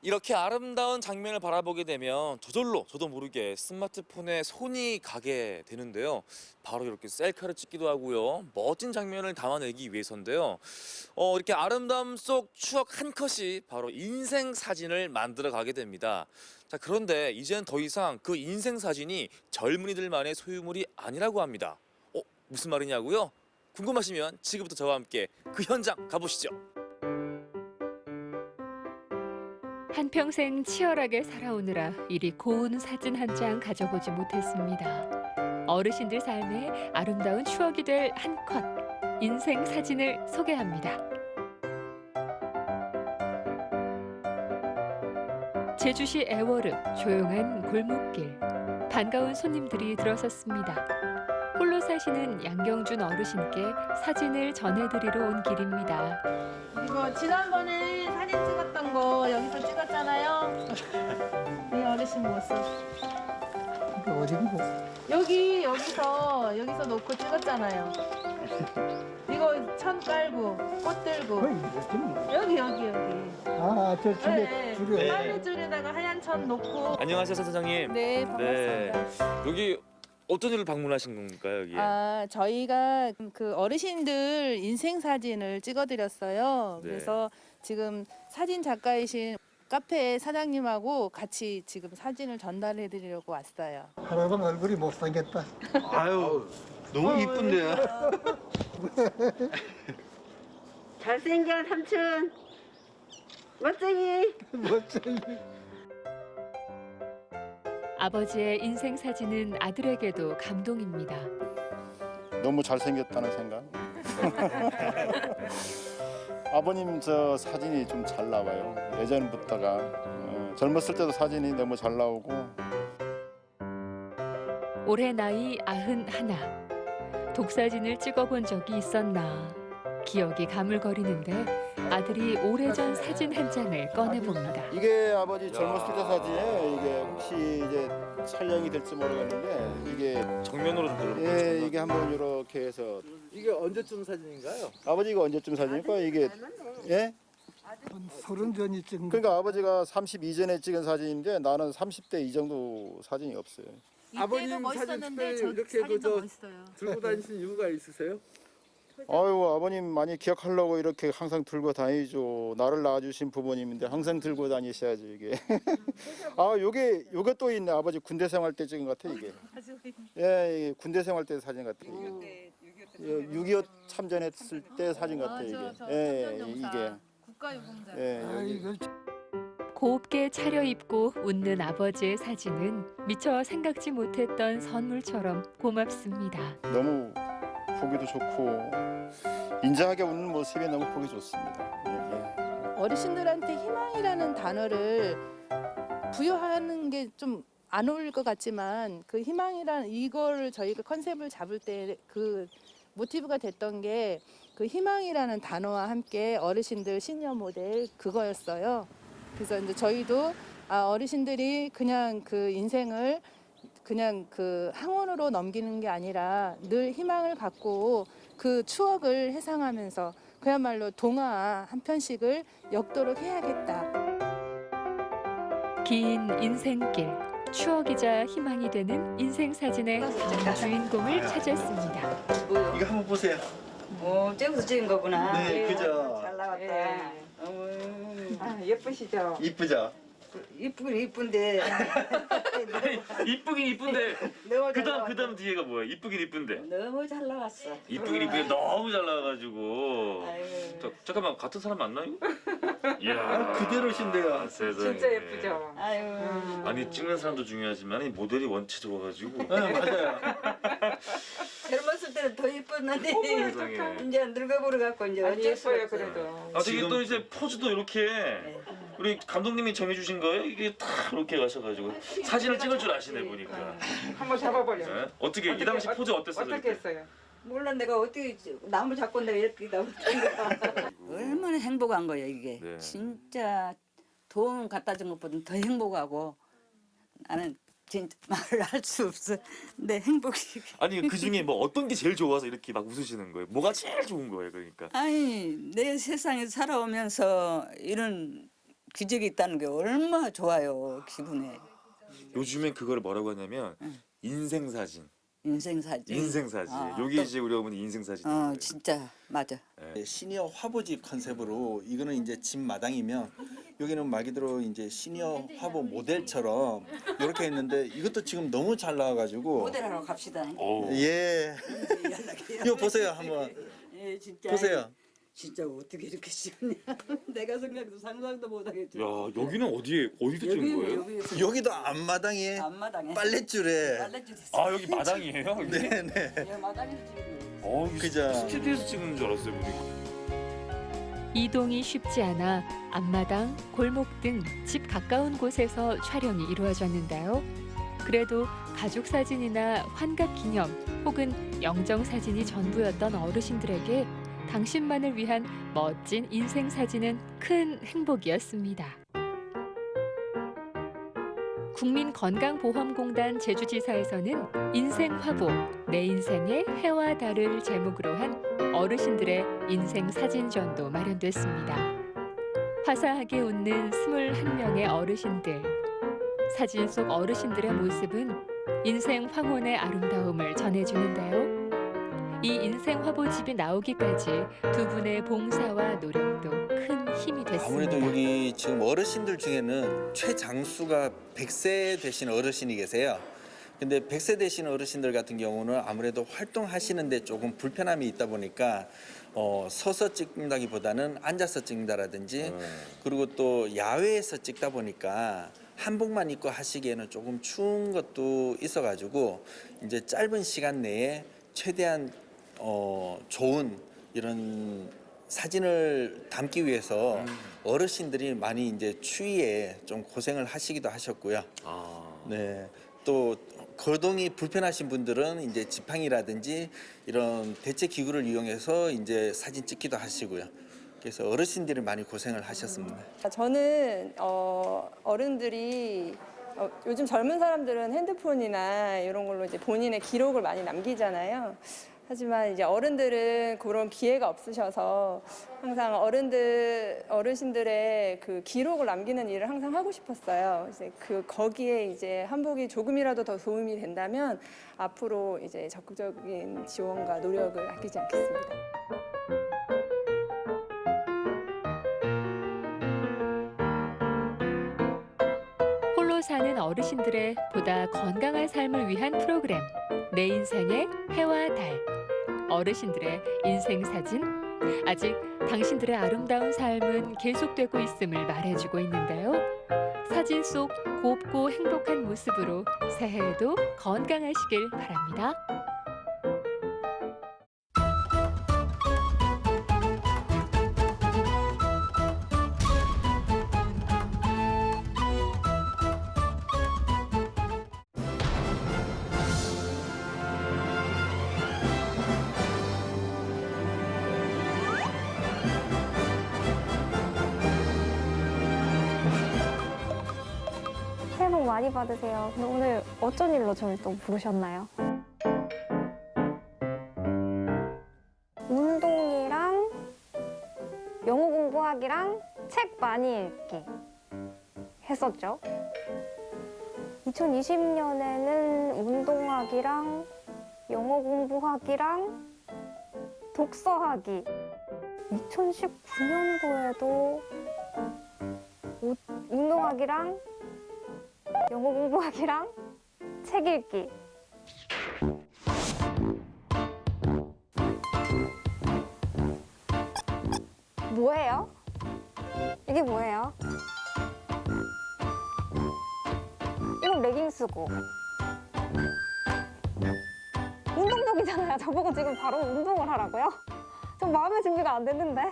이렇게 아름다운 장면을 바라보게 되면 저절로 저도 모르게 스마트폰에 손이 가게 되는데요. 바로 이렇게 셀카를 찍기도 하고요. 멋진 장면을 담아내기 위해서인데요. 이렇게 아름다움 속 추억 한 컷이 바로 인생 사진을 만들어 가게 됩니다. 자, 그런데 이제는 더 이상 그 인생 사진이 젊은이들만의 소유물이 아니라고 합니다. 무슨 말이냐고요? 궁금하시면 지금부터 저와 함께 그 현장 가보시죠. 한평생 치열하게 살아오느라 이리 고운 사진 한 장 가져보지 못했습니다. 어르신들 삶에 아름다운 추억이 될 한 컷, 인생 사진을 소개합니다. 제주시 애월읍 조용한 골목길. 반가운 손님들이 들어섰습니다. 홀로 사시는 양경준 어르신께 사진을 전해드리러 온 길입니다. 이거 지난번에 사진 찍었던 거 여기서 찍었잖아요. 이 어르신 모습. 이거 어디 뭐? 여기서 놓고 찍었잖아요. 이거 천 깔고 꽃 들고 거의 이렇게 뭐. 여기. 아, 저 줄에 네. 줄에. 빨래줄에다가 하얀 천 놓고. 안녕하세요, 사장님. 네, 반갑습니다. 여기 어떤 일을 방문하신 건가요, 여기? 저희가 그 어르신들 인생 사진을 찍어드렸어요. 네. 그래서 지금 사진 작가이신 카페 사장님하고 같이 지금 사진을 전달해드리려고 왔어요. 할아버지 얼굴이 못생겼다. 아유, 너무 이쁜데요. 잘생긴 삼촌 멋쟁이. 멋쟁이. 아버지의 인생 사진은 아들에게도 감동입니다. 너무 잘생겼다는 생각. 아버님 저 사진이 좀 잘 나와요. 예전부터가 젊었을 때도 사진이 너무 잘 나오고. 올해 나이 91. 독사진을 찍어본 적이 있었나. 기억이 가물거리는데 아들이 오래전 사진 한 장을 꺼내봅니다. 이게 아버지 젊었을 때 사진이에요. 이게 혹시 이제 촬영이 될지 모르겠는데 이게 정면으로 좀 들어보세요. 이게 한번 이렇게 해서 이게 언제쯤 사진인가요? 아버지 이거 언제쯤 사진일까 이게 예? 한 30 전이 찍은 거. 그러니까 아버지가 32 전에 찍은 사진인데 나는 30대 이 정도 사진이 없어요. 아버님 사진 특별히 이렇게 멋있어요. 들고 다니신 이유가 있으세요? 아유 아버님 많이 기억하려고 이렇게 항상 들고 다니죠. 나를 낳아주신 부모님인데 항상 들고 다니셔야죠 이게. 아 요게 또 있네. 아버지 군대 생활 때 찍은 것 같아 이게. 예, 이게 군대 생활 때 사진 같아 이게. 6.25 참전했을 때 사진 같아 이게. 예, 이게. 국가유공자. 예, 아, 여기. 이거 곱게 차려입고 웃는 아버지의 사진은 미처 생각지 못했던 선물처럼 고맙습니다. 너무 보기도 좋고 인자하게 웃는 모습이 너무 보기 좋습니다. 예, 어르신들한테 희망이라는 단어를 부여하는 게 좀 안 어울릴 것 같지만 그 희망이라는 이거를 저희가 컨셉을 잡을 때 그 모티브가 됐던 게 그 희망이라는 단어와 함께 어르신들 시니어 모델 그거였어요. 그래서 이제 저희도 어르신들이 그냥 그 인생을 그냥 그 항원으로 넘기는 게 아니라 늘 희망을 갖고 그 추억을 회상하면서 그야말로 동화 한 편씩을 엮도록 해야겠다. 긴 인생길, 추억이자 희망이 되는 인생 사진의 한 주인공을 찾았습니다. 이거 한번 보세요. 저기서 찍은 거구나. 네, 그죠. 잘 나왔다. 예. 예쁘시죠? 이쁘죠? 이쁘긴 이쁜데. 이쁘긴 이쁜데 너무 잘 그다음 나왔어. 뒤에가 뭐야? 이쁘긴 이쁜데 너무 잘 나왔어. 이쁘긴 이쁜데 너무 잘 나와가지고. 아유. 잠깐만, 같은 사람 맞나요? 아, 이야, 그대로신데요. 세상에. 진짜 예쁘죠? 아유. 아니, 찍는 사람도 중요하지만 이 모델이 원체 좋아가지고. 네, 맞아요. 젊었을 때는 더 이뻤는데 세상에. 이제 늙어버려 갖고 이제 아니 어쩔 수가 예뻐요 없어요. 그래도. 아, 되게 또 이제 포즈도 이렇게 우리 감독님이 정해주신 거예요? 이게 딱 이렇게 가셔가지고 사진을 찍을 줄 아시네 보니까. 한번 잡아버려. 네? 어떻게 이 당시 포즈 어땠어요? 어떻게 했어요? 몰라 내가 어떻게 나무 잡고 내가 이렇게 나무 얼마나 행복한 거예요 이게. 네. 진짜 돈 갖다 준 것보다 더 행복하고 나는 진짜 말을 할 수 없어. 내 행복이. 아니, 그 중에 뭐 어떤 게 제일 좋아서 이렇게 막 웃으시는 거예요? 뭐가 제일 좋은 거예요, 그러니까? 아니 내 세상에 살아오면서 이런 기적이 있다는 게 얼마나 좋아요 기분에. 요즘엔 그걸 뭐라고 하냐면 인생 사진. 인생 사진. 인생 사진. 아, 여기 또- 이제 우리 어머니 인생 사진. 진짜 맞아. 시니어 화보집 컨셉으로 이거는 이제 집 마당이면 여기는 말 그대로 이제 시니어 화보 모델처럼 이렇게 했는데 이것도 지금 너무 잘 나와가지고 모델하러 갑시다. 예 이거 보세요 한번 예, 진짜. 보세요. 진짜 어떻게 이렇게 찍냐? 내가 생각도 상상도 못하겠죠. 야, 여기는 어디서 찍은 거예요? 여기에서 여기도 앞마당에 앞마당에 빨랫줄에 빨래줄 아, 여기 마당이에요? 여기? 네네 예, 마당에서 찍은 거예요. 그죠. 스튜디오에서 찍는 줄 알았어요, 보니까. 이동이 쉽지 않아 앞마당, 골목 등 집 가까운 곳에서 촬영이 이루어졌는데요. 그래도 가족 사진이나 환갑 기념 혹은 영정 사진이 전부였던 어르신들에게 당신만을 위한 멋진 인생 사진은 큰 행복이었습니다. 국민건강보험공단 제주지사에서는 인생 화보, 내 인생의 해와 달을 제목으로 한 어르신들의 인생 사진전도 마련됐습니다. 화사하게 웃는 21명의 어르신들. 사진 속 어르신들의 모습은 인생 황혼의 아름다움을 전해주는데요. 이 인생 화보집이 나오기까지 두 분의 봉사와 노력도 큰 힘이 됐습니다. 아무래도 여기 지금 어르신들 중에는 최장수가 100세 되신 어르신이 계세요. 근데 100세 되신 어르신들 같은 경우는 아무래도 활동하시는데 조금 불편함이 있다 보니까 서서 찍는다기보다는 앉아서 찍는다라든지 그리고 또 야외에서 찍다 보니까 한복만 입고 하시기에는 조금 추운 것도 있어가지고 이제 짧은 시간 내에 최대한 좋은 이런 사진을 담기 위해서 어르신들이 많이 이제 추위에 좀 고생을 하시기도 하셨고요. 네. 또 거동이 불편하신 분들은 이제 지팡이라든지 이런 대체 기구를 이용해서 이제 사진 찍기도 하시고요. 그래서 어르신들이 많이 고생을 하셨습니다. 저는 어른들이 요즘 젊은 사람들은 핸드폰이나 이런 걸로 이제 본인의 기록을 많이 남기잖아요. 하지만 이제 어른들은 그런 기회가 없으셔서 항상 어르신들의 그 기록을 남기는 일을 항상 하고 싶었어요. 이제 거기에 이제 한복이 조금이라도 더 도움이 된다면 앞으로 이제 적극적인 지원과 노력을 아끼지 않겠습니다. 홀로 사는 어르신들의 보다 건강한 삶을 위한 프로그램 내 인생의 해와 달. 어르신들의 인생 사진. 아직 당신들의 아름다운 삶은 계속되고 있음을 말해주고 있는데요. 사진 속 곱고 행복한 모습으로 새해에도 건강하시길 바랍니다. 새해 복 많이 받으세요. 근데 오늘 어쩐 일로 저를 또 부르셨나요? 운동이랑 영어 공부하기랑 책 많이 읽기 했었죠. 2020년에는 운동하기랑 영어 공부하기랑 독서하기. 2019년도에도 운동하기랑 영어 공부하기랑 책 읽기. 뭐예요? 이게 뭐예요? 이건 레깅스고. 운동복이잖아요. 저보고 지금 바로 운동을 하라고요? 전 마음의 준비가 안 됐는데.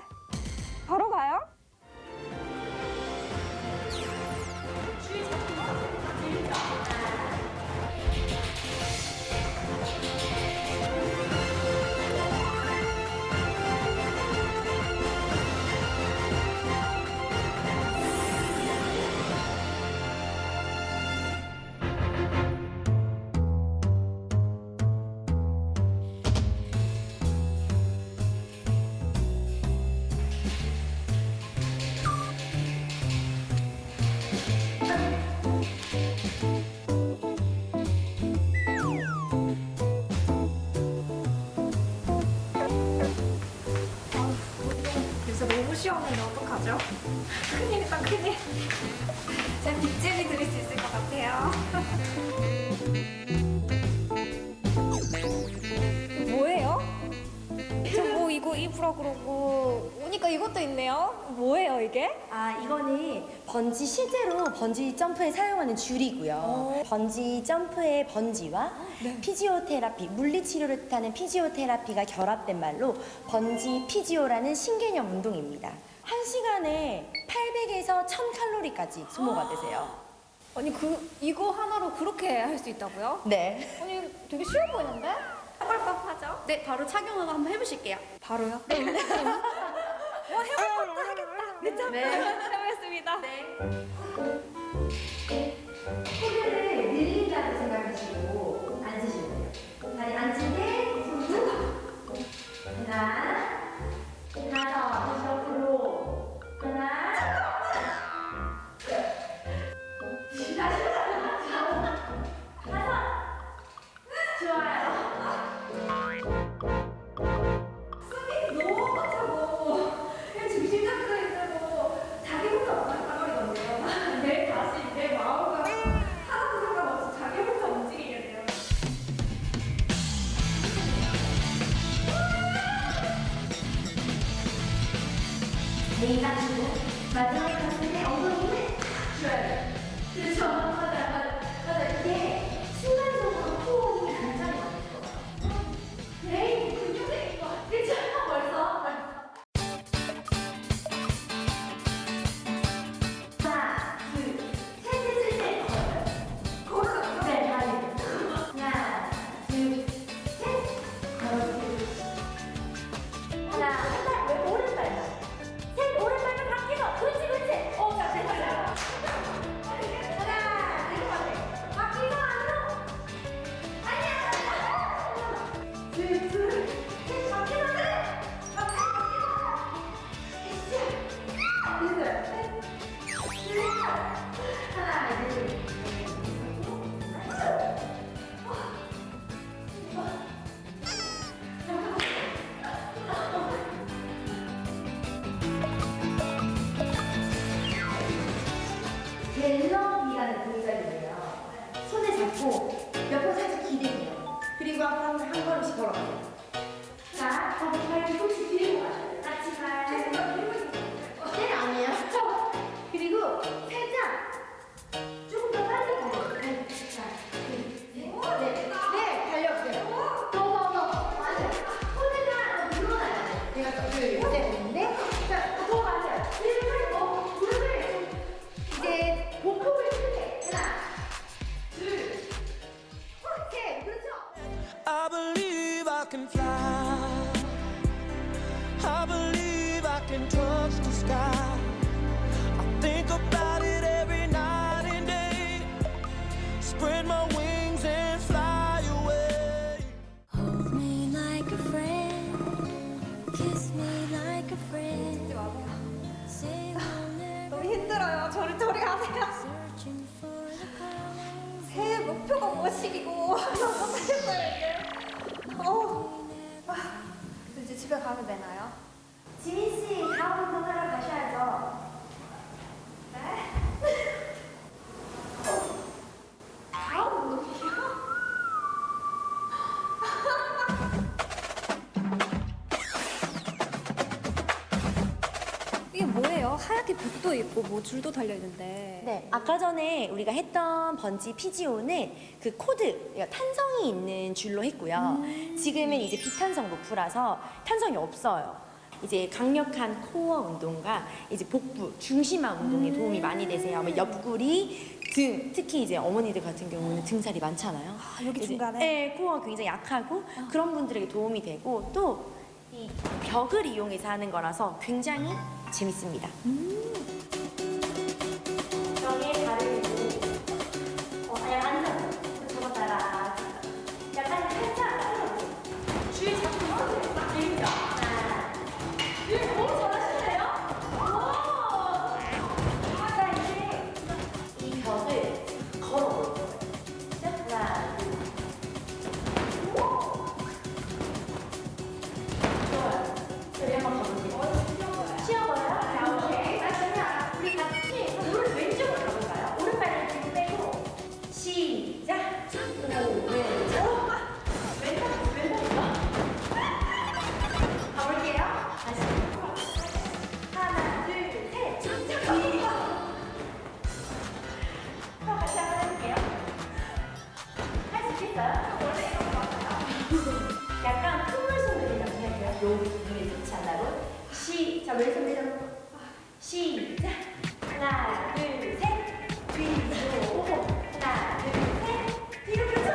바로 가요? 큰일이다, 큰일. 제가 빅잼이 드릴 수 있을 것 같아요. 뭐예요? 저 뭐 이거 입으라 그러고 오니까 이것도 있네요. 뭐예요 이게? 아, 이거는 번지 실제로 번지 점프에 사용하는 줄이고요. 번지 점프의 번지와 피지오테라피, 물리치료를 뜻하는 피지오테라피가 결합된 말로 번지 피지오라는 신개념 운동입니다. 1시간에 800에서 1000칼로리까지 소모가 되세요. 아니 이거 하나로 그렇게 할 수 있다고요? 네. 아니 되게 쉬워 보이는데? 해볼 법하죠? 네, 바로 착용하고 한번 해보실게요. 바로요? 네. 와 해볼 법도 하겠다. 그쵸? 네. 해보겠습니다. 코드를 늘린다고 생각하시고 앉으시면 돼요. 다리 앉을 때 손 쭉. 하나, 다시 옆으로. 하나. 네, 가지고 마지막에 가슴에 엉덩이를 줘야 돼요. 그렇죠. 맞아. 이게 순간적으로 호흡이 굉장히 많을 거예요. 네, 근육이 그렇죠. 벌써. 하나, 둘, 셋. 걸어요. 네, 맞아요. 하나, 둘, 셋. 걸어주세요. 하나, 왜 오른발만. 셋, 오른발만 바뀌서. 그렇지. 자, 됐어요. 하나, 내려가세요. 바뀌서 안으로. 아니야. 둘, 셋, 바뀌서 그래. 됐어요. 하나, 둘. 갤럽이라는 동작이에요. 손을 잡고 옆으로 살짝 기대세요. 그리고 앞으로 한 걸음씩 걸어가세요. 자, 발 뒤꿈치 들고 가셔야 돼요. 같이 발. 네, 아니에요. 그리고 살짝 조금 더 빨리 가요. 자, 네, 달려보세요. 더. 맞아요. 손을 눌러놔야 돼요. 내가 또 둘, 셋, 넷. 자, 더 맞아요. 그리고 무릎을 이제 복부를 크게. 하나, 둘, 셋. 그렇죠. I believe I can fly. I believe I can touch the sky. I think about it every night and day. Spread my wings and fly away. Hold me like a friend. Kiss me like a friend. Say we'll never 너무 힘들어요. 저리 가세요. searching for the colors. 새해 목표가 무엇이고 못하겠어요 이제. 이제 집에 가면 되나요? 지민 씨, 다음 운동하러 가셔야죠. 네? 다음 운동이요? 이게 뭐예요? 하얗게 벽도 있고 뭐 줄도 달려 있는데. 네, 아까 전에 우리가 했던 번지 피지오는 그 코드, 그러니까 탄성이 있는 줄로 했고요. 지금은 이제 비탄성 로프라서 탄성이 없어요. 이제 강력한 코어 운동과 이제 복부, 중심화 운동에 도움이 많이 되세요. 뭐 옆구리, 등, 특히 이제 어머니들 같은 경우는 등살이 많잖아요. 아, 여기 이제, 중간에? 네, 코어가 굉장히 약하고 그런 분들에게 도움이 되고 또 이 벽을 이용해서 하는 거라서 굉장히 재밌습니다. 벽에 발을 대고 앉아서 저거 따라 약간 살짝 줄 잡고 있어요. 막 밀죠. 하나, 둘, 오 잘하시네요. 오. 자 이제 이 벽을 걸어볼 거예요. 하나, 둘. 오. 좋아요. 저희 한번 가볼게요. 쉬어봐요. 자, 오케이. 그러면 우리 하시겠어요? 원래 이런 거 같아요. 약간 콧물 소리라고 해야 돼요. 요 눈이 좋지 않다고. 자, 왼손 내려놓고. 시작. 하나, 둘, 셋. 뒤로 오고. 하나, 둘, 셋. 뒤로 그쵸?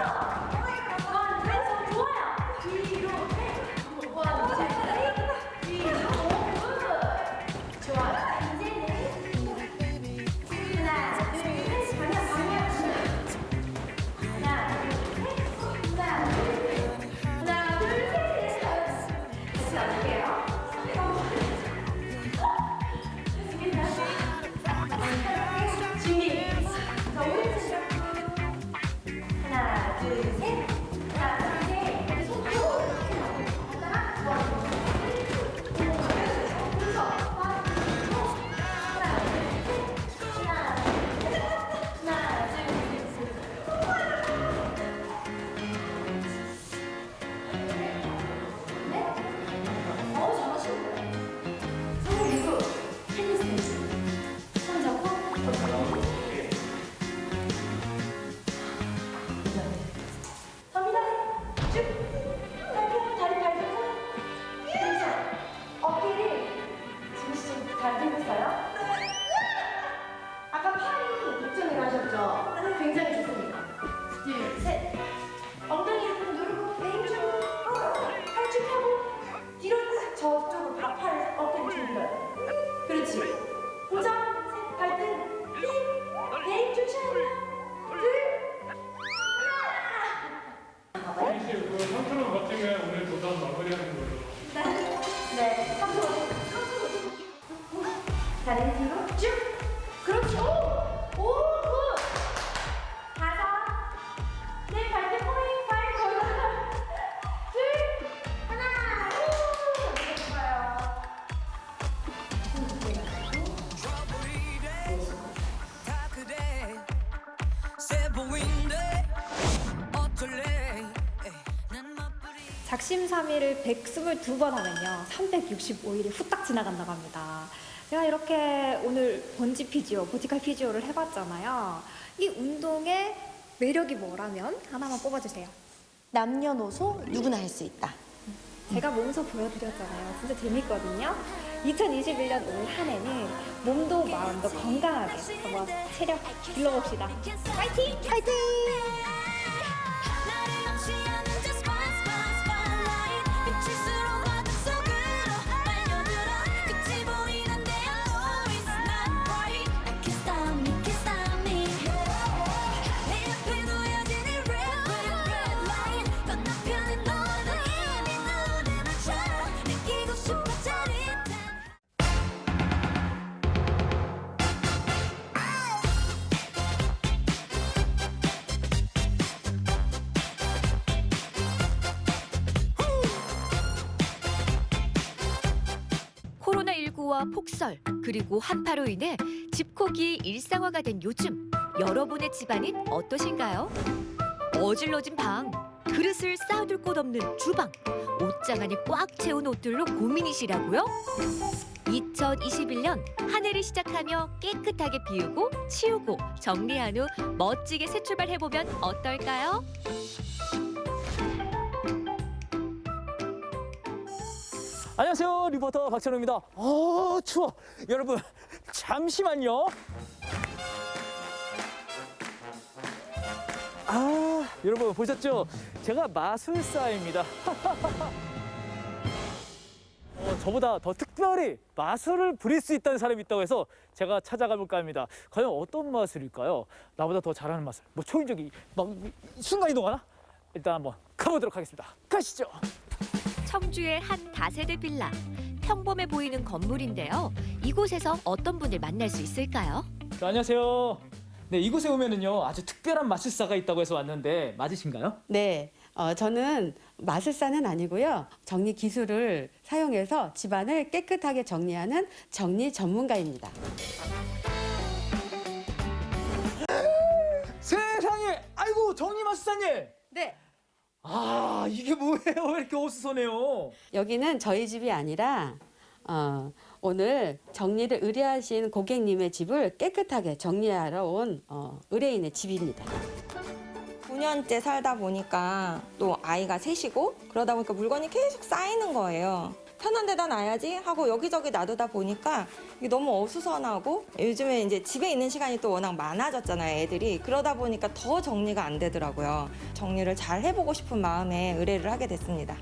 왼손 좋아요. 뒤로 셋. 원, 둘, 셋. 뒤로 오. 좋아요. 이제는 하나, 둘, 셋. 방향. 하나, 둘, 셋. 하나, 둘, 셋. 다시 나올게요. 준비. 자, 오른쪽. 하나, 둘, 셋. 하나, 둘, 셋. 손 펴고. 하나, 갑니다. 쭉. 다리 밟고. 그렇죠. 어깨를 지금 잘 들고 있어요. 아까 팔이 이쪽으로 하셨죠? 굉장히 좋습니다. 둘, 셋. 엉덩이 한번 누르고 왼쪽. 팔쭉 펴고 뒤로 저쪽으로 팔을 어깨를 돌려요. 그렇지. 고정. 셋. 발등. 힘. 왼쪽 샤이나. 둘. 혹시 그 3km 버티면 오늘 도전 마무리하는 걸로. 네. 3초. 다리 뒤로 쭉. 그렇죠. 오, 굿. 5. 네, 발등 포인 발 걸어서. 둘. 하나. 오. 이렇게 좋아요. 작심삼일을 122번 하면요 365일이 후딱 지나간다고 합니다. 제가 이렇게 오늘 번지 피지오, 버티컬 피지오를 해봤잖아요. 이 운동의 매력이 뭐라면 하나만 뽑아주세요. 남녀노소 누구나 할 수 있다. 제가 몸소 보여드렸잖아요. 진짜 재밌거든요. 2021년 올 한 해는 몸도 마음도 건강하게 한번 체력 길러봅시다. 파이팅! 파이팅! 코로나19와 폭설 그리고 한파로 인해 집콕이 일상화가 된 요즘 여러분의 집안은 어떠신가요? 어질러진 방, 그릇을 쌓아둘 곳 없는 주방, 옷장 안에 꽉 채운 옷들로 고민이시라고요? 2021년 한 해를 시작하며 깨끗하게 비우고 치우고 정리한 후 멋지게 새 출발해보면 어떨까요? 안녕하세요, 리포터 박찬호입니다. 추워. 여러분 잠시만요. 여러분 보셨죠? 제가 마술사입니다. 저보다 더 특별히 마술을 부릴 수 있다는 사람이 있다고 해서 제가 찾아가 볼까 합니다. 과연 어떤 마술일까요? 나보다 더 잘하는 마술. 뭐 초인적이 막 순간 이동하나? 일단 한번 가보도록 하겠습니다. 가시죠. 청주의 한 다세대 빌라. 평범해 보이는 건물인데요. 이곳에서 어떤 분을 만날 수 있을까요? 안녕하세요. 네, 이곳에 오면은요 아주 특별한 마술사가 있다고 해서 왔는데 맞으신가요? 네, 저는 마술사는 아니고요. 정리 기술을 사용해서 집안을 깨끗하게 정리하는 정리 전문가입니다. 세상에! 아이고 정리 마술사님! 네. 이게 뭐예요? 왜 이렇게 어수선해요? 여기는 저희 집이 아니라 오늘 정리를 의뢰하신 고객님의 집을 깨끗하게 정리하러 온 의뢰인의 집입니다. 5년째 살다 보니까 또 아이가 셋이고 그러다 보니까 물건이 계속 쌓이는 거예요. 편한 데다 놔야지 하고 여기저기 놔두다 보니까 이게 너무 어수선하고 요즘에 이제 집에 있는 시간이 또 워낙 많아졌잖아요, 애들이. 그러다 보니까 더 정리가 안 되더라고요. 정리를 잘 해보고 싶은 마음에 의뢰를 하게 됐습니다.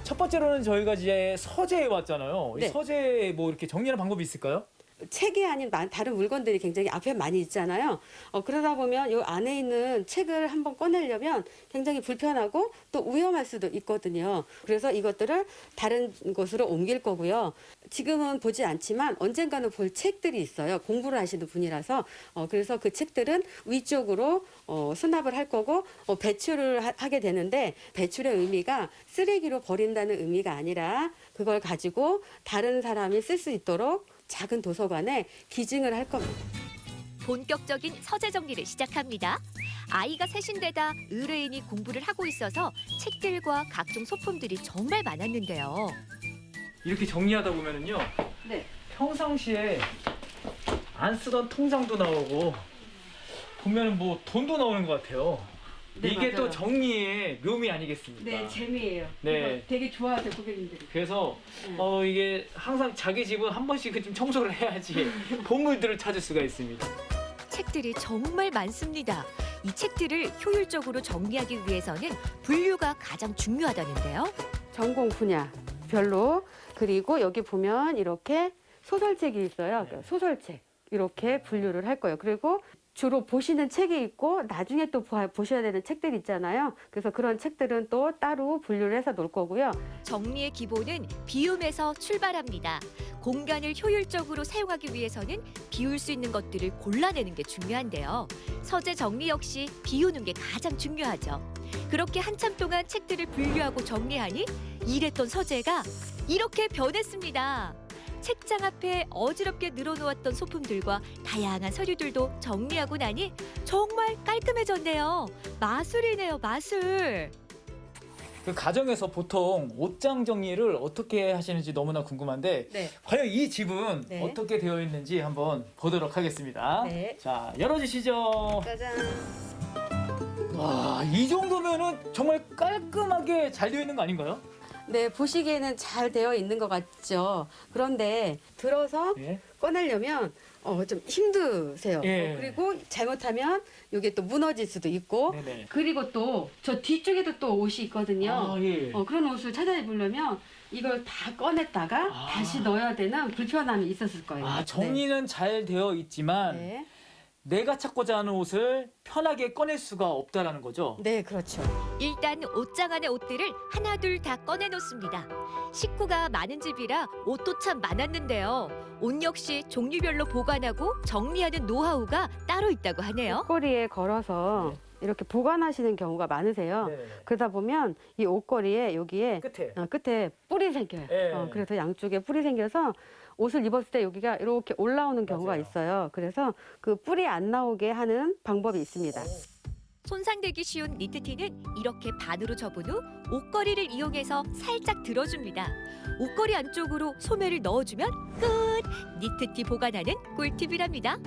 첫 번째로는 저희가 이제 서재에 왔잖아요. 이 네. 서재에 뭐 이렇게 정리하는 방법이 있을까요? 책이 아닌 다른 물건들이 굉장히 앞에 많이 있잖아요. 그러다 보면 이 안에 있는 책을 한번 꺼내려면 굉장히 불편하고 또 위험할 수도 있거든요. 그래서 이것들을 다른 곳으로 옮길 거고요. 지금은 보지 않지만 언젠가는 볼 책들이 있어요. 공부를 하시는 분이라서 그래서 그 책들은 위쪽으로 수납을 할 거고 배출을 하게 되는데 배출의 의미가 쓰레기로 버린다는 의미가 아니라 그걸 가지고 다른 사람이 쓸 수 있도록 작은 도서관에 기증을 할 겁니다. 본격적인 서재 정리를 시작합니다. 아이가 셋인데다 의뢰인이 공부를 하고 있어서 책들과 각종 소품들이 정말 많았는데요. 이렇게 정리하다 보면은요. 네. 평상시에 안 쓰던 통장도 나오고 보면은 뭐 돈도 나오는 것 같아요. 네, 이게 맞아요. 또 정리의 묘미 아니겠습니까? 네, 재미예요. 네. 이거 되게 좋아하세요, 고객님들이. 그래서 네. 이게 항상 자기 집은 한 번씩은 좀 청소를 해야지 보물들을 찾을 수가 있습니다. 책들이 정말 많습니다. 이 책들을 효율적으로 정리하기 위해서는 분류가 가장 중요하다는데요. 전공 분야별로 그리고 여기 보면 이렇게 소설책이 있어요. 네. 소설책 이렇게 분류를 할 거예요. 그리고 주로 보시는 책이 있고 나중에 또 보셔야 되는 책들이 있잖아요. 그래서 그런 책들은 또 따로 분류를 해서 놓을 거고요. 정리의 기본은 비움에서 출발합니다. 공간을 효율적으로 사용하기 위해서는 비울 수 있는 것들을 골라내는 게 중요한데요. 서재 정리 역시 비우는 게 가장 중요하죠. 그렇게 한참 동안 책들을 분류하고 정리하니 일했던 서재가 이렇게 변했습니다. 책장 앞에 어지럽게 늘어놓았던 소품들과 다양한 서류들도 정리하고 나니 정말 깔끔해졌네요. 마술이네요, 마술. 그 가정에서 보통 옷장 정리를 어떻게 하시는지 너무나 궁금한데 네. 과연 이 집은 네. 어떻게 되어 있는지 한번 보도록 하겠습니다. 네. 자, 열어주시죠. 짜잔. 와, 이 정도면은 정말 깔끔하게 잘 되어 있는 거 아닌가요? 네, 보시기에는 잘 되어 있는 것 같죠. 그런데 들어서 예. 꺼내려면 좀 힘드세요. 예. 그리고 잘못하면 이게 또 무너질 수도 있고 네네. 그리고 또 저 뒤쪽에도 또 옷이 있거든요. 아, 예. 그런 옷을 찾아 입으려면 이걸 다 꺼냈다가 아. 다시 넣어야 되는 불편함이 있었을 거예요. 아, 정리는 잘 되어 있지만 네. 내가 찾고자 하는 옷을 편하게 꺼낼 수가 없다라는 거죠. 네, 그렇죠. 일단 옷장 안의 옷들을 하나둘 다 꺼내놓습니다. 식구가 많은 집이라 옷도 참 많았는데요. 옷 역시 종류별로 보관하고 정리하는 노하우가 따로 있다고 하네요. 옷걸이에 걸어서 이렇게 보관하시는 경우가 많으세요. 네네네. 그러다 보면 이 옷걸이에 여기에 끝에. 끝에 뿔이 생겨요. 예. 그래서 양쪽에 뿔이 생겨서 옷을 입었을 때 여기가 이렇게 올라오는 경우가 맞아요. 있어요. 그래서 그 뿔이 안 나오게 하는 방법이 있습니다. 손상되기 쉬운 니트티는 이렇게 반으로 접은 후 옷걸이를 이용해서 살짝 들어줍니다. 옷걸이 안쪽으로 소매를 넣어주면 끝! 니트티 보관하는 꿀팁이랍니다.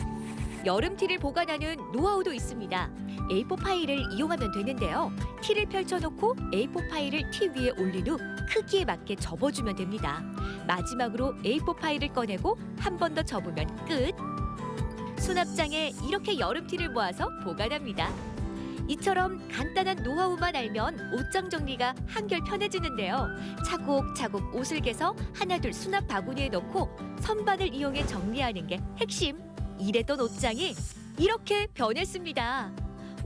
여름티를 보관하는 노하우도 있습니다. A4 파일을 이용하면 되는데요. 티를 펼쳐놓고 A4 파일을 티 위에 올린 후 크기에 맞게 접어주면 됩니다. 마지막으로 A4 파일을 꺼내고 한 번 더 접으면 끝! 수납장에 이렇게 여름티를 모아서 보관합니다. 이처럼 간단한 노하우만 알면 옷장 정리가 한결 편해지는데요. 차곡차곡 옷을 개서 하나둘 수납 바구니에 넣고 선반을 이용해 정리하는 게 핵심. 이랬던 옷장이 이렇게 변했습니다.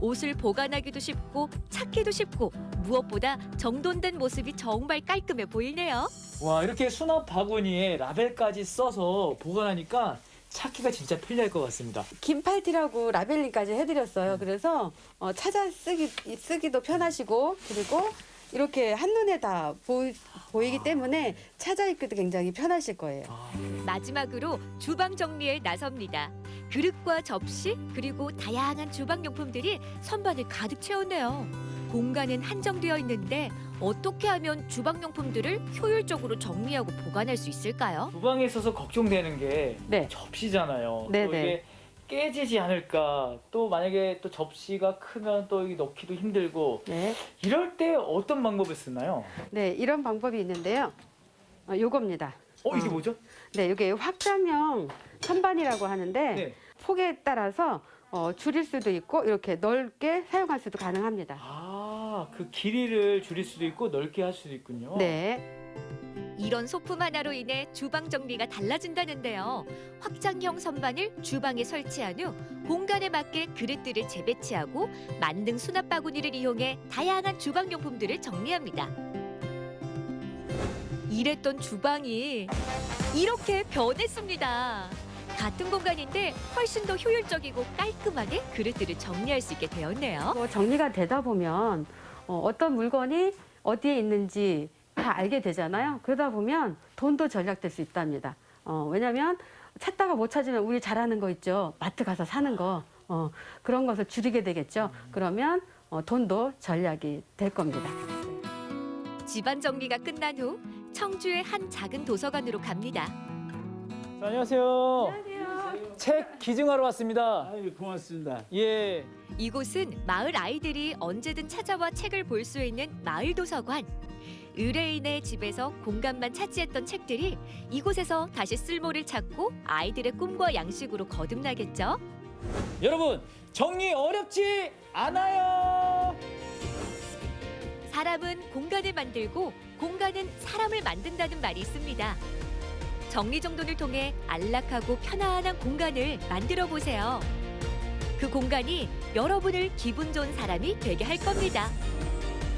옷을 보관하기도 쉽고 찾기도 쉽고 무엇보다 정돈된 모습이 정말 깔끔해 보이네요. 와, 이렇게 수납 바구니에 라벨까지 써서 보관하니까 찾기가 진짜 편리할 것 같습니다. 긴팔티라고 라벨링까지 해드렸어요. 그래서 찾아 쓰기도 편하시고 그리고 이렇게 한눈에 다 보이기 때문에 찾아 입기도 굉장히 편하실 거예요. 마지막으로 주방 정리에 나섭니다. 그릇과 접시 그리고 다양한 주방용품들이 선반을 가득 채웠네요. 공간은 한정되어 있는데 어떻게 하면 주방용품들을 효율적으로 정리하고 보관할 수 있을까요? 주방에 있어서 걱정되는 게 네. 접시잖아요. 네네. 또 이게 깨지지 않을까. 또 만약에 또 접시가 크면 또 이 넣기도 힘들고. 네. 이럴 때 어떤 방법을 쓰나요? 네, 이런 방법이 있는데요. 요겁니다. 이게 뭐죠? 네, 이게 확장형 선반이라고 하는데 네. 폭에 따라서 줄일 수도 있고 이렇게 넓게 사용할 수도 가능합니다. 아, 그 길이를 줄일 수도 있고 넓게 할 수도 있군요. 네. 이런 소품 하나로 인해 주방 정리가 달라진다는데요. 확장형 선반을 주방에 설치한 후 공간에 맞게 그릇들을 재배치하고 만능 수납 바구니를 이용해 다양한 주방 용품들을 정리합니다. 이랬던 주방이 이렇게 변했습니다. 같은 공간인데 훨씬 더 효율적이고 깔끔하게 그릇들을 정리할 수 있게 되었네요. 정리가 되다 보면 어떤 물건이 어디에 있는지 다 알게 되잖아요. 그러다 보면 돈도 절약될 수 있답니다. 왜냐하면 찾다가 못 찾으면 우리 잘하는 거 있죠. 마트 가서 사는 거. 그런 것을 줄이게 되겠죠. 그러면 돈도 절약이 될 겁니다. 집안 정리가 끝난 후 청주의 한 작은 도서관으로 갑니다. 안녕하세요. 책 기증하러 왔습니다. 아유, 고맙습니다. 예. 이곳은 마을 아이들이 언제든 찾아와 책을 볼 수 있는 마을 도서관. 의뢰인의 집에서 공간만 차지했던 책들이 이곳에서 다시 쓸모를 찾고 아이들의 꿈과 양식으로 거듭나겠죠. 여러분, 정리 어렵지 않아요. 사람은 공간을 만들고 공간은 사람을 만든다는 말이 있습니다. 정리정돈을 통해 안락하고 편안한 공간을 만들어 보세요. 그 공간이 여러분을 기분 좋은 사람이 되게 할 겁니다.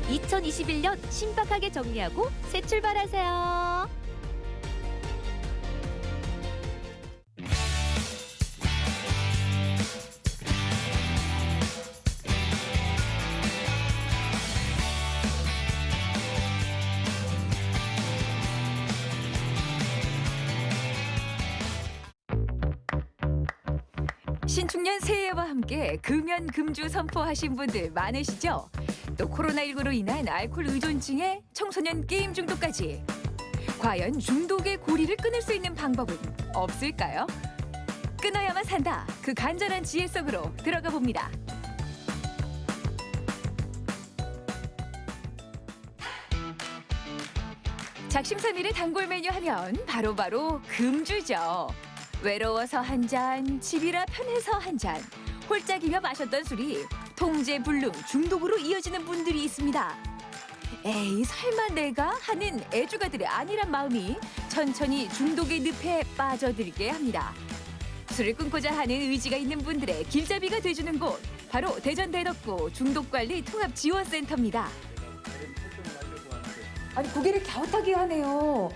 2021년 신박하게 정리하고 새 출발하세요. 신축년 새해와 함께 금연 금주 선포하신 분들 많으시죠? 또 코로나19로 인한 알코올 의존증에 청소년 게임 중독까지. 과연 중독의 고리를 끊을 수 있는 방법은 없을까요? 끊어야만 산다. 그 간절한 지혜 속으로 들어가 봅니다. 작심삼일의 단골 메뉴 하면 바로 금주죠. 외로워서 한 잔, 집이라 편해서 한 잔. 홀짝이며 마셨던 술이 통제불능 중독으로 이어지는 분들이 있습니다. 에이, 설마 내가 하는 애주가들의 아니란 마음이 천천히 중독의 늪에 빠져들게 합니다. 술을 끊고자 하는 의지가 있는 분들의 길잡이가 돼주는 곳, 바로 대전 대덕구 중독관리 통합지원센터입니다. 아니, 고개를 갸웃하게 하네요.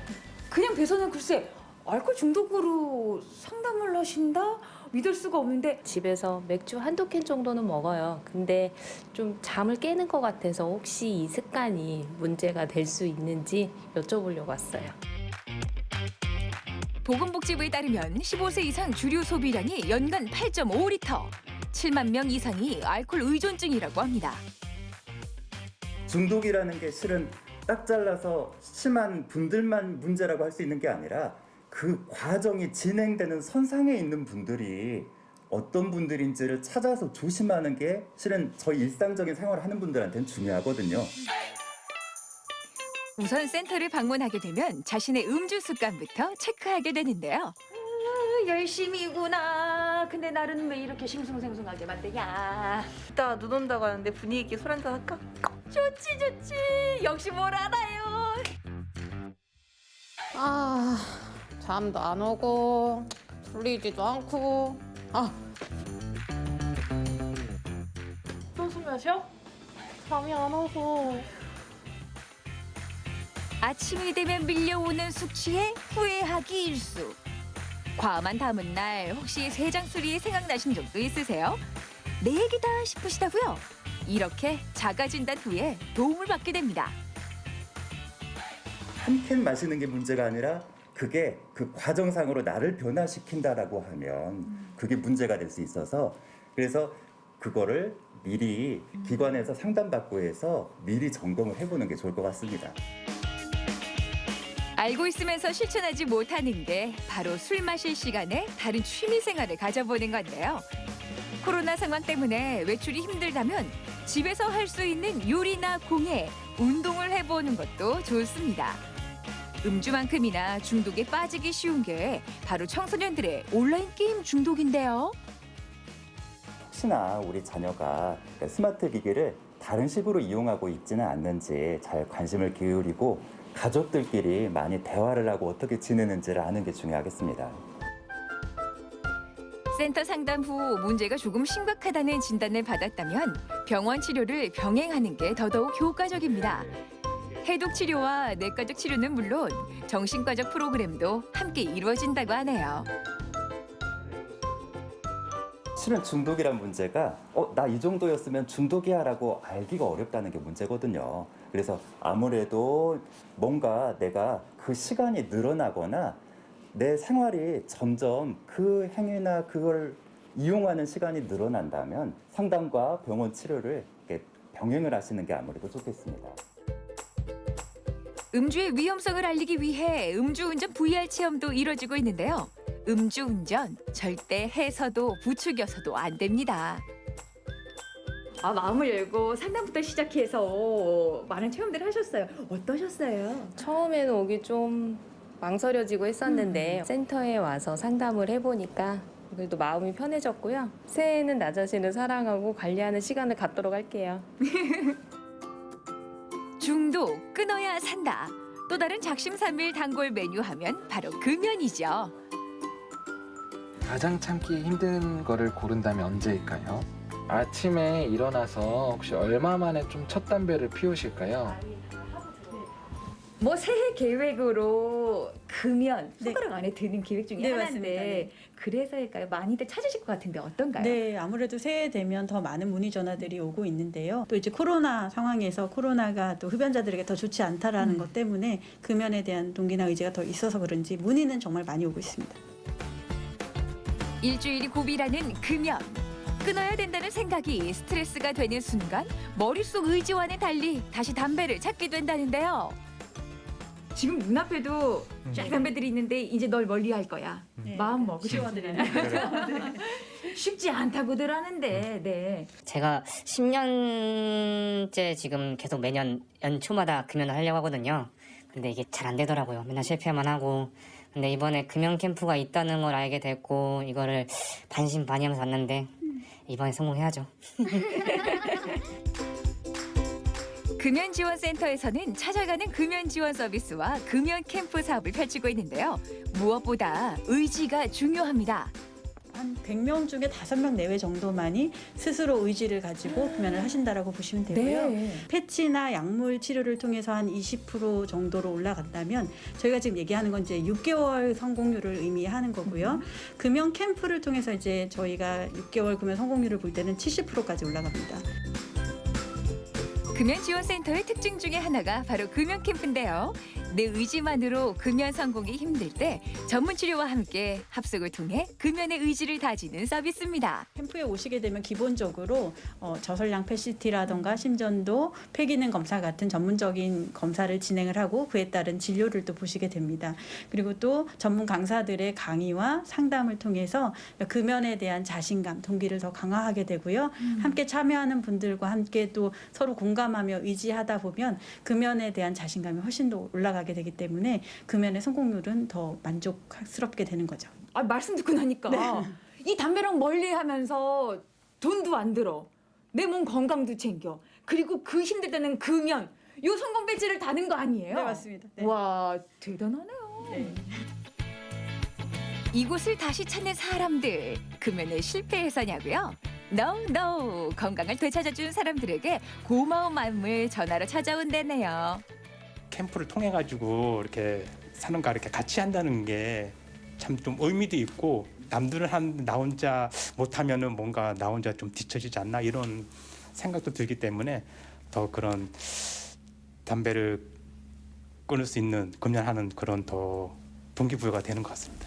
그냥 뵈서는 글쎄 알코올 중독으로 상담을 하신다? 믿을 수가 없는데. 집에서 맥주 한두 캔 정도는 먹어요. 근데 좀 잠을 깨는 것 같아서 혹시 이 습관이 문제가 될 수 있는지 여쭤보려고 왔어요. 보건복지부에 따르면 15세 이상 주류 소비량이 연간 8.5리터, 7만 명 이상이 알코올 의존증이라고 합니다. 중독이라는 게 실은 딱 잘라서 심한 분들만 문제라고 할 수 있는 게 아니라 그 과정이 진행되는 선상에 있는 분들이 어떤 분들인지를 찾아서 조심하는 게 실은 저희 일상적인 생활을 하는 분들한테는 중요하거든요. 우선 센터를 방문하게 되면 자신의 음주 습관부터 체크하게 되는데요. 열심히구나. 근데 나는 왜 이렇게 싱숭생숭하게 만드냐. 이따 눈 온다고 하는데 분위기 있게 술 한잔 할까? 좋지. 역시 뭘 알아요. 잠도 안 오고 졸리지도 않고. 또 술 마셔? 잠이 안 와서. 아침이 되면 밀려오는 숙취에 후회하기 일수. 과음한 다음은 날 혹시 세장술이 생각나신 적도 있으세요? 내 얘기다 싶으시다고요? 이렇게 자가진단 후에 도움을 받게 됩니다. 한 캔 마시는 게 문제가 아니라 그게 그 과정상으로 나를 변화시킨다라고 하면 그게 문제가 될 수 있어서, 그래서 그거를 미리 기관에서 상담받고 해서 미리 점검을 해보는 게 좋을 것 같습니다. 알고 있으면서 실천하지 못하는 게 바로 술 마실 시간에 다른 취미 생활을 가져보는 건데요. 코로나 상황 때문에 외출이 힘들다면 집에서 할 수 있는 요리나 공예, 운동을 해보는 것도 좋습니다. 음주만큼이나 중독에 빠지기 쉬운 게 바로 청소년들의 온라인 게임 중독인데요. 혹시나 우리 자녀가 스마트 기기를 다른 식으로 이용하고 있지는 않는지 잘 관심을 기울이고 가족들끼리 많이 대화를 하고 어떻게 지내는지를 아는 게 중요하겠습니다. 센터 상담 후 문제가 조금 심각하다는 진단을 받았다면 병원 치료를 병행하는 게 더더욱 효과적입니다. 해독 치료와 내과적 치료는 물론 정신과적 프로그램도 함께 이루어진다고 하네요. 실은 중독이란 문제가 나 이 정도였으면 중독이야 라고 알기가 어렵다는 게 문제거든요. 그래서 아무래도 뭔가 내가 그 시간이 늘어나거나 내 생활이 점점 그 행위나 그걸 이용하는 시간이 늘어난다면 상담과 병원 치료를 병행을 하시는 게 아무래도 좋겠습니다. 음주의 위험성을 알리기 위해 음주운전 VR 체험도 이뤄지고 있는데요. 음주운전 절대 해서도 부추겨서도 안 됩니다. 마음을 열고 상담부터 시작해서 많은 체험들을 하셨어요. 어떠셨어요? 처음에는 오기 좀 망설여지고 했었는데 센터에 와서 상담을 해보니까 그래도 마음이 편해졌고요. 새해에는 나 자신을 사랑하고 관리하는 시간을 갖도록 할게요. 중독 끊어야 산다. 또 다른 작심삼일 단골 메뉴 하면 바로 금연이죠. 가장 참기 힘든 거를 고른다면 언제일까요? 아침에 일어나서 혹시 얼마 만에 좀 첫 담배를 피우실까요? 뭐 새해 계획으로 금연 손가락 안에 드는 계획 중에 네, 하나인데 맞습니다. 네. 그래서일까요? 많이들 찾으실 것 같은데 어떤가요? 네, 아무래도 새해 되면 더 많은 문의 전화들이 오고 있는데요. 또 이제 코로나 상황에서 코로나가 또 흡연자들에게 더 좋지 않다라는 것 때문에 금연에 대한 동기나 의지가 더 있어서 그런지 문의는 정말 많이 오고 있습니다. 일주일이 고비라는 금연. 끊어야 된다는 생각이 스트레스가 되는 순간 머릿속 의지와는 달리 다시 담배를 찾게 된다는데요. 지금 눈앞에도 쫙 담배들이 있는데 이제 널 멀리할 거야. 마음 먹으셔. 쉽지 않다고들 하는데. 네. 제가 10년째 지금 계속 매년 연초마다 금연을 하려고 하거든요. 근데 이게 잘 안 되더라고요. 맨날 실패만 하고. 근데 이번에 금연 캠프가 있다는 걸 알게 됐고 이거를 반신반의하면서 왔는데 이번에 성공해야죠. 금연지원센터에서는 찾아가는 금연지원 서비스와 금연 캠프 사업을 펼치고 있는데요. 무엇보다 의지가 중요합니다. 한 100명 중에 5명 내외 정도만이 스스로 의지를 가지고 금연을 하신다라고 보시면 되고요. 네. 패치나 약물 치료를 통해서 한 20% 정도로 올라간다면 저희가 지금 얘기하는 건 이제 6개월 성공률을 의미하는 거고요. 금연 캠프를 통해서 이제 저희가 6개월 금연 성공률을 볼 때는 70%까지 올라갑니다. 금연지원센터의 특징 중에 하나가 바로 금연 캠프인데요. 내 의지만으로 금연 성공이 힘들 때 전문 치료와 함께 합숙을 통해 금연의 의지를 다지는 서비스입니다. 캠프에 오시게 되면 기본적으로 저설량 PET-CT라던가 심전도, 폐기능 검사 같은 전문적인 검사를 진행을 하고 그에 따른 진료를 또 보시게 됩니다. 그리고 또 전문 강사들의 강의와 상담을 통해서 금연에 대한 자신감, 동기를 더 강화하게 되고요. 함께 참여하는 분들과 함께 또 서로 공감하며 의지하다 보면 금연에 대한 자신감이 훨씬 더 올라가게 되기 때문에 금연의 성공률은 더 만족스럽게 되는 거죠. 말씀 듣고 나니까 이 담배랑 멀리하면서 돈도 안 들어. 내 몸 건강도 챙겨. 그리고 그 힘들 때는 금연. 요 성공 배지를 다는 거 아니에요? 네, 맞습니다. 네. 와, 대단하네요. 네. 이곳을 다시 찾는 사람들, 금연에 실패해서냐고요? No. 건강을 되찾아준 사람들에게 고마운 마음을 전하러 찾아온다네요. 캠프를 통해 가지고 이렇게 사는가 이렇게 같이 한다는 게 참 좀 의미도 있고 남들은 하는데 나 혼자 못하면은 뭔가 나 혼자 좀 뒤처지지 않나 이런 생각도 들기 때문에 더 그런 담배를 끊을 수 있는 금연하는 그런 더 동기부여가 되는 것 같습니다.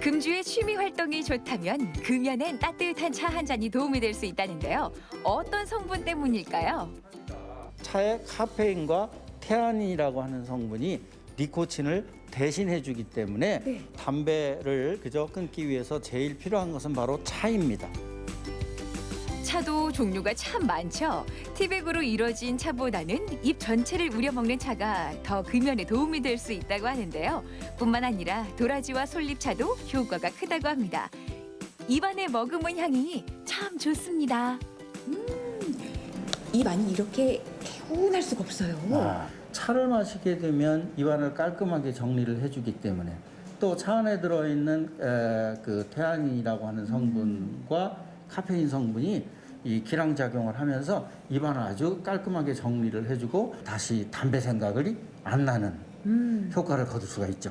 금주의 취미 활동이 좋다면 금연엔 따뜻한 차 한 잔이 도움이 될 수 있다는데요. 어떤 성분 때문일까요? 차에 카페인과 태안이라고 하는 성분이 니코틴을 대신해 주기 때문에 담배를 그저 끊기 위해서 제일 필요한 것은 바로 차입니다. 차도 종류가 참 많죠. 티백으로 이뤄진 차보다는 잎 전체를 우려먹는 차가 더 금연에 도움이 될 수 있다고 하는데요. 뿐만 아니라 도라지와 솔잎차도 효과가 크다고 합니다. 입안에 머금은 향이 참 좋습니다. 입 안이 이렇게 개운할 수가 없어요. 차를 마시게 되면 입안을 깔끔하게 정리를 해주기 때문에 또 차 안에 들어있는 그 태안이라고 하는 성분과 카페인 성분이 이 기량작용을 하면서 입안을 아주 깔끔하게 정리를 해주고 다시 담배 생각이 안 나는 효과를 거둘 수가 있죠.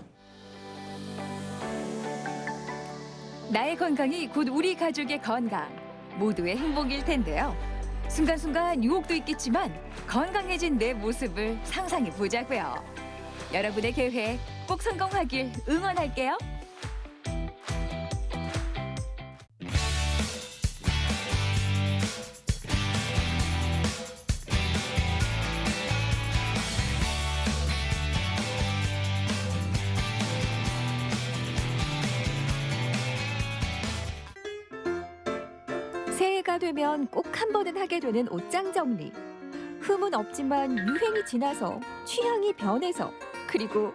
나의 건강이 곧 우리 가족의 건강, 모두의 행복일 텐데요. 순간순간 유혹도 있겠지만 건강해진 내 모습을 상상해 보자고요. 여러분의 계획 꼭 성공하길 응원할게요. 새해가 되면 꼭 한 번은 하게 되는 옷장 정리. 흠은 없지만 유행이 지나서 취향이 변해서 그리고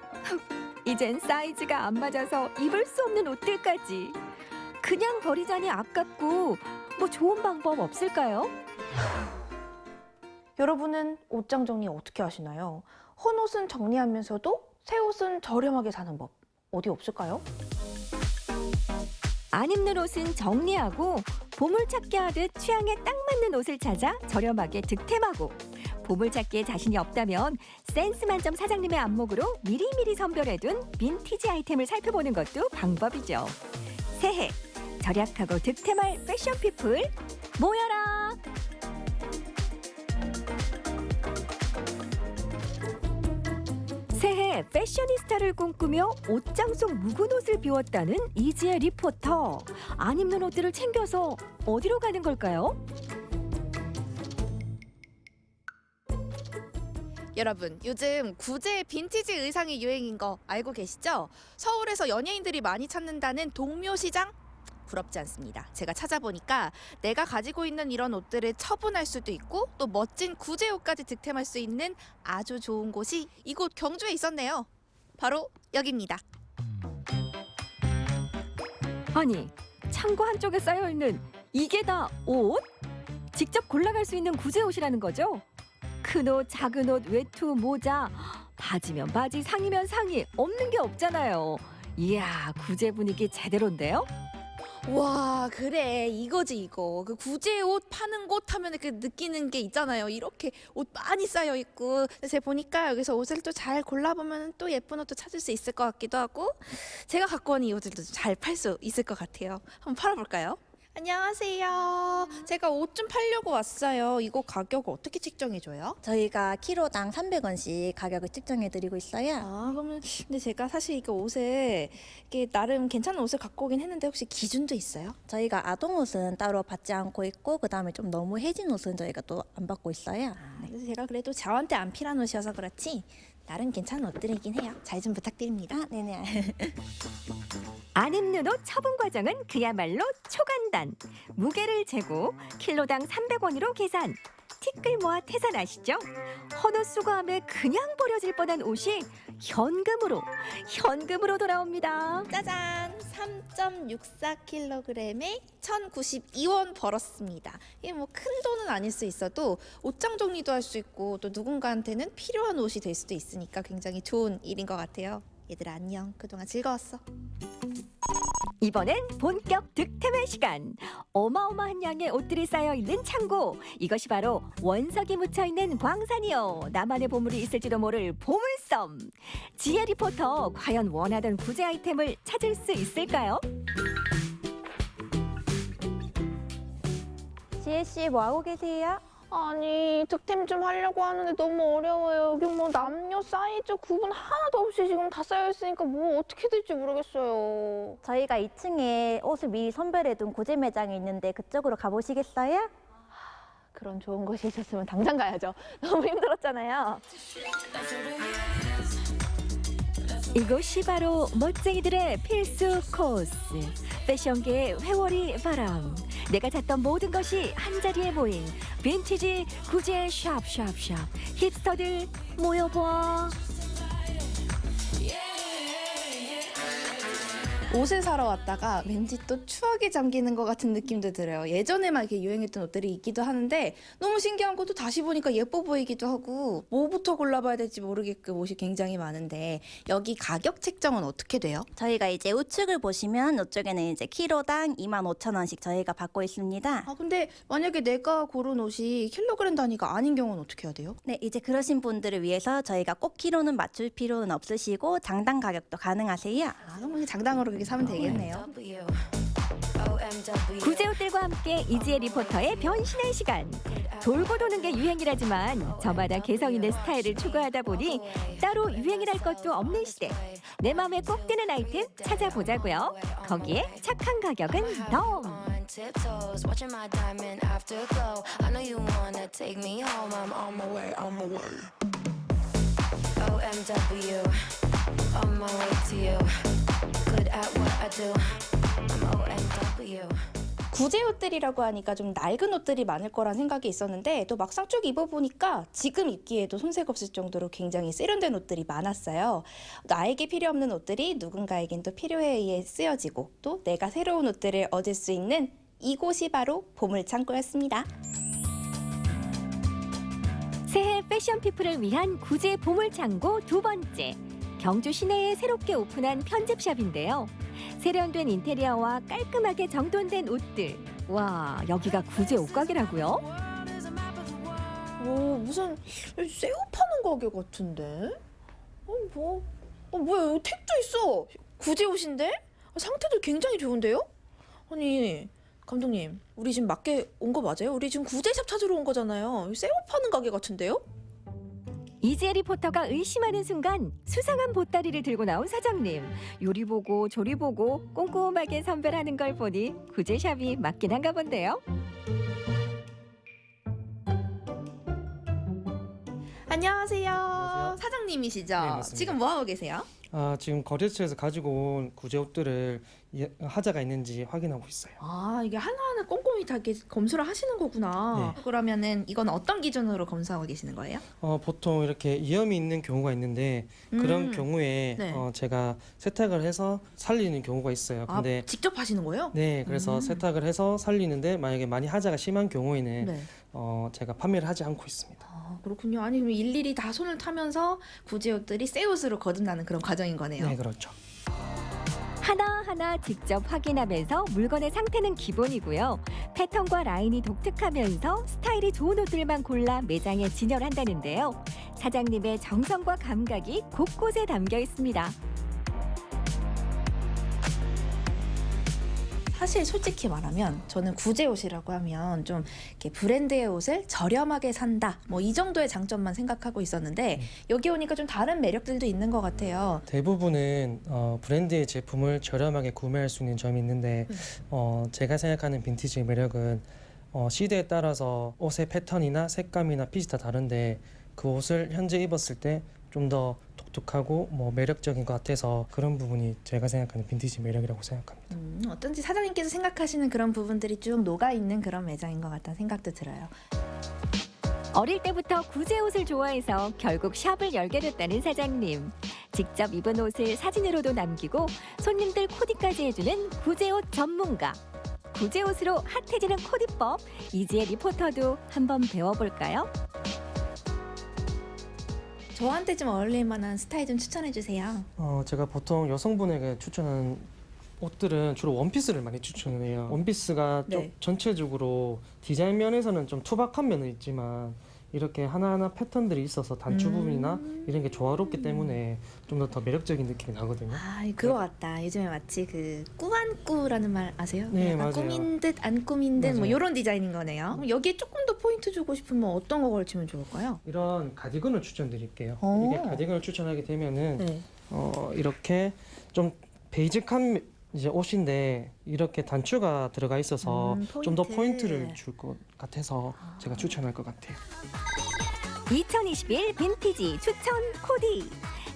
이젠 사이즈가 안 맞아서 입을 수 없는 옷들까지. 그냥 버리자니 아깝고 뭐 좋은 방법 없을까요? 여러분은 옷장 정리 어떻게 하시나요? 헌 옷은 정리하면서도 새 옷은 저렴하게 사는 법 어디 없을까요? 안 입는 옷은 정리하고 보물찾기 하듯 취향에 딱 맞는 옷을 찾아 저렴하게 득템하고 보물찾기에 자신이 없다면 센스 만점 사장님의 안목으로 미리미리 선별해둔 빈티지 아이템을 살펴보는 것도 방법이죠. 새해 절약하고 득템할 패션 피플 모여라! 새해 패셔니스타를 꿈꾸며 옷장 속 묵은 옷을 비웠다는 이지혜 리포터. 안 입는 옷들을 챙겨서 어디로 가는 걸까요? 여러분, 요즘 구제 빈티지 의상이 유행인 거 알고 계시죠? 서울에서 연예인들이 많이 찾는다는 동묘시장? 부럽지 않습니다. 제가 찾아보니까 내가 가지고 있는 이런 옷들을 처분할 수도 있고 또 멋진 구제 옷까지 득템할 수 있는 아주 좋은 곳이 이곳 경주에 있었네요. 바로 여기입니다. 아니, 창고 한쪽에 쌓여있는 이게 다 옷? 직접 골라갈 수 있는 구제 옷이라는 거죠? 큰 옷, 작은 옷, 외투, 모자, 바지면 바지, 상의면 상의, 없는 게 없잖아요. 이야, 구제 분위기 제대로인데요? 와, 그래, 이거지 이거. 그 구제 옷 파는 곳 하면 그 느끼는 게 있잖아요. 이렇게 옷 많이 쌓여 있고. 제가 보니까 여기서 옷을 또 잘 골라보면 또 예쁜 옷도 찾을 수 있을 것 같기도 하고, 제가 갖고 온 이 옷들도 잘 팔 수 있을 것 같아요. 한번 팔아볼까요? 안녕하세요. 제가 옷 좀 팔려고 왔어요. 이거 가격을 어떻게 책정해줘요? 저희가 키로당 300원씩 가격을 측정해드리고 있어요. 아, 그러면 근데 제가 사실 이거 옷을 이게 나름 괜찮은 옷을 갖고 오긴 했는데 혹시 기준도 있어요? 저희가 아동 옷은 따로 받지 않고 있고 그다음에 좀 너무 해진 옷은 저희가 또 안 받고 있어요. 그래서 제가 그래도 저한테 안 필요한 옷이어서 그렇지 나름 괜찮은 옷들이긴 해요. 잘 좀 부탁드립니다. 네네. 안 입는 옷 처분 과정은 그야말로 초간단. 무게를 재고 킬로당 300원으로 계산. 티끌 모아 태산 아시죠? 헌옷 수거함에 그냥 버려질 뻔한 옷이 현금으로 돌아옵니다. 짜잔! 3.64kg에 1,092원 벌었습니다. 이게 뭐 큰 돈은 아닐 수 있어도 옷장 정리도 할 수 있고 또 누군가한테는 필요한 옷이 될 수도 있으니까 굉장히 좋은 일인 것 같아요. 얘들아 안녕. 그동안 즐거웠어. 이번엔 본격 득템의 시간. 어마어마한 양의 옷들이 쌓여있는 창고. 이것이 바로 원석이 묻혀있는 광산이요. 나만의 보물이 있을지도 모를 보물섬. 지혜 리포터, 과연 원하던 구제 아이템을 찾을 수 있을까요? 지혜씨 뭐 하고 계세요? 아니, 득템 좀 하려고 하는데 너무 어려워요. 여기 뭐 남녀 사이즈 구분 하나도 없이 지금 다 쌓여있으니까 뭐 어떻게 될지 모르겠어요. 저희가 2층에 옷을 미리 선별해둔 구제 매장이 있는데 그쪽으로 가보시겠어요? 그런 좋은 곳이 있었으면 당장 가야죠. 너무 힘들었잖아요. 이곳이 바로 멋쟁이들의 필수 코스. 패션계의 회오리 바람. 내가 찾던 모든 것이 한자리에 모인 빈티지 구제 샵. 힙스터들 모여봐. 옷을 사러 왔다가 왠지 또 추억에 잠기는 것 같은 느낌도 들어요. 예전에 막 이렇게 유행했던 옷들이 있기도 하는데 너무 신기한 것도 다시 보니까 예뻐 보이기도 하고 뭐부터 골라봐야 될지 모르게끔 옷이 굉장히 많은데 여기 가격 책정은 어떻게 돼요? 저희가 이제 우측을 보시면 이쪽에는 이제 키로당 25,000원씩 저희가 받고 있습니다. 아 근데 만약에 내가 고른 옷이 킬로그램 단위가 아닌 경우는 어떻게 해야 돼요? 네, 이제 그러신 분들을 위해서 저희가 꼭 키로는 맞출 필요는 없으시고 장당 가격도 가능하세요. 아 그럼 장당으로 그렇게 사면 되겠네요. 구제 옷들과 함께 이지혜 리포터의 변신의 시간. 돌고 도는 게 유행이라지만 저마다 개성 있는 스타일을 추구하다 보니 따로 유행이랄 것도 없는 시대. 내 마음에 꼭 드는 아이템 찾아보자고요. 거기에 착한 가격은 덤. 구제 옷들이라고 하니까 좀 낡은 옷들이 많을 거란 생각이 있었는데 또 막상 쭉 입어보니까 지금 입기에도 손색 없을 정도로 굉장히 세련된 옷들이 많았어요. 나에게 필요 없는 옷들이 누군가에겐 또 필요에 의해 쓰여지고 또 내가 새로운 옷들을 얻을 수 있는 이곳이 바로 보물창고였습니다. 새해 패션 피플을 위한 구제 보물창고 두 번째. 경주 시내에 새롭게 오픈한 편집샵인데요. 세련된 인테리어와 깔끔하게 정돈된 옷들. 와, 여기가 구제 옷가게라고요? 오, 무슨 새 옷 파는 가게 같은데? 뭐야, 여기 택도 있어. 구제 옷인데? 상태도 굉장히 좋은데요? 아니, 감독님, 우리 지금 맞게 온 거 맞아요? 우리 지금 구제샵 찾으러 온 거잖아요. 새 옷 파는 가게 같은데요? 이지혜 리포터가 의심하는 순간 수상한 보따리를 들고 나온 사장님. 요리 보고 조리 보고 꼼꼼하게 선별하는 걸 보니 구제샵이 맞긴 한가 본데요. 안녕하세요. 사장님이시죠? 네, 맞습니다. 지금 뭐 하고 계세요? 지금 거래처에서 가지고 온 구제 옷들을 하자가 있는지 확인하고 있어요. 아, 이게 하나하나 꼼꼼히 다 이렇게 검수를 하시는 거구나. 그러면은 이건 어떤 기준으로 검수하고 계시는 거예요? 보통 이렇게 이염이 있는 경우가 있는데 그런 경우에 네. 제가 세탁을 해서 살리는 경우가 있어요. 근데 직접 하시는 거예요? 네, 그래서 세탁을 해서 살리는데 만약에 많이 하자가 심한 경우에는 네. 제가 판매를 하지 않고 있습니다. 아, 그렇군요. 아니 그럼 일일이 다 손을 타면서 구제 옷들이 새 옷으로 거듭나는 그런 과정인 거네요. 네, 그렇죠. 하나하나 직접 확인하면서 물건의 상태는 기본이고요. 패턴과 라인이 독특하면서 스타일이 좋은 옷들만 골라 매장에 진열한다는데요. 사장님의 정성과 감각이 곳곳에 담겨 있습니다. 사실 솔직히 말하면 저는 구제 옷이라고 하면 좀 이렇게 브랜드의 옷을 저렴하게 산다 뭐 이 정도의 장점만 생각하고 있었는데 여기 오니까 좀 다른 매력들도 있는 것 같아요. 대부분은 브랜드의 제품을 저렴하게 구매할 수 있는 점이 있는데 제가 생각하는 빈티지의 매력은 시대에 따라서 옷의 패턴이나 색감이나 핏이 다 다른데 그 옷을 현재 입었을 때 좀 더 독특하고 뭐 매력적인 것 같아서 그런 부분이 제가 생각하는 빈티지 매력이라고 생각합니다. 어쩐지 사장님께서 생각하시는 그런 부분들이 쭉 녹아있는 그런 매장인 것 같다는 생각도 들어요. 어릴 때부터 구제 옷을 좋아해서 결국 샵을 열게 됐다는 사장님. 직접 입은 옷을 사진으로도 남기고 손님들 코디까지 해주는 구제 옷 전문가. 구제 옷으로 핫해지는 코디법. 이지혜 리포터도 한번 배워볼까요? 저한테 좀 어울릴 만한 스타일 좀 추천해 주세요. 제가 보통 여성분에게 추천하는 옷들은 주로 원피스를 많이 추천을 해요. 원피스가 좀 전체적으로 디자인 면에서는 좀 투박한 면은 있지만 이렇게 하나하나 패턴들이 있어서 단추 부분이나 이런 게 조화롭기 때문에 좀 더 매력적인 느낌이 나거든요. 아, 그거 같다. 요즘에 마치 그 꾸안꾸라는 말 아세요? 네, 약간 맞아요. 꾸민 듯 안 꾸민 듯 뭐 맞아요. 이런 디자인인 거네요. 그럼 여기에 조금 더 포인트 주고 싶으면 어떤 거 걸치면 좋을까요? 이런 가디건을 추천드릴게요. 오. 이게 가디건을 추천하게 되면은 네. 이렇게 좀 베이직한 이제 옷인데 이렇게 단추가 들어가 있어서 좀 더 포인트. 포인트를 줄 것 같아서 제가 추천할 것 같아요. 2021 빈티지 추천 코디.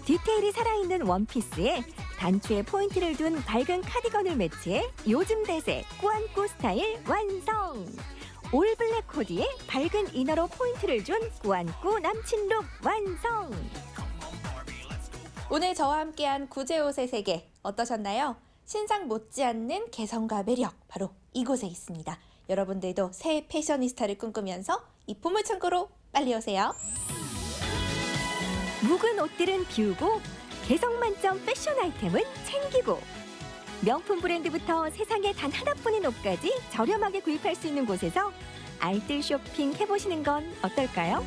디테일이 살아있는 원피스에 단추에 포인트를 둔 밝은 카디건을 매치해 요즘 대세 꾸안꾸 스타일 완성. 올블랙 코디에 밝은 이너로 포인트를 준 꾸안꾸 남친룩 완성. 오늘 저와 함께한 구제옷의 세계 어떠셨나요? 신상 못지않는 개성과 매력 바로 이곳에 있습니다. 여러분들도 새 패셔니스타를 꿈꾸면서 이 보물창고로 빨리 오세요. 묵은 옷들은 비우고 개성 만점 패션 아이템은 챙기고 명품 브랜드부터 세상에 단 하나뿐인 옷까지 저렴하게 구입할 수 있는 곳에서 알뜰 쇼핑 해보시는 건 어떨까요?